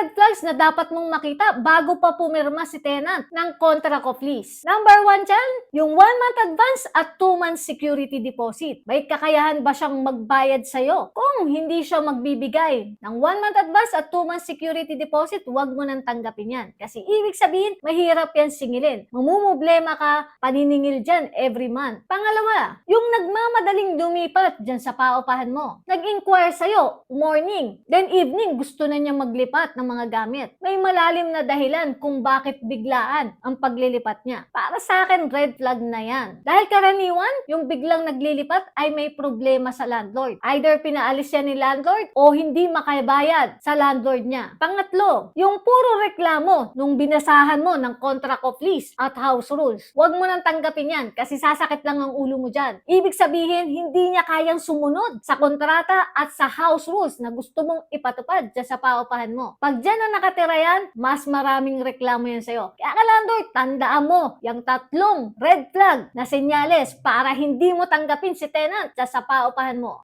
red flags na dapat mong makita bago pa pumirma si tenant ng contract of lease. Number 1 dyan, yung 1 month advance at 2 months security deposit. May kakayahan ba siyang magbayad sa'yo? Kung hindi siya magbibigay ng 1 month advance at 2 months security deposit, huwag mo nang tanggapin yan. Kasi ibig sabihin, mahirap yan singilin. Mamumblema ka, paniningil dyan every month. Pangalawa, yung nagmamadaling lumipat dyan sa paupahan mo. Nag-inquire sa'yo, morning, then evening, gusto na niya maglipat ng mga gamit. May malalim na dahilan kung bakit biglaan ang paglilipat niya. Para sa akin, red flag na yan. Dahil karaniwan, yung biglang naglilipat ay may problema sa landlord. Either pinaalis siya ni landlord o hindi makabayad sa landlord niya. Pangatlo, yung puro reklamo nung binasahan mo ng contract of lease at house rules. Huwag mo nang tanggapin yan kasi sasakit lang ang ulo mo dyan. Ibig sabihin, hindi niya kayang sumunod sa kontrata at sa house rules na gusto mong ipatupad dyan sa paupahan mo. Pag dyan na nakatira yan, mas maraming reklamo yan sa'yo. Kaya ka landlord, tandaan mo yung 3 red flag na senyales para hindi mo tanggapin si tenant dyan sa paupahan mo.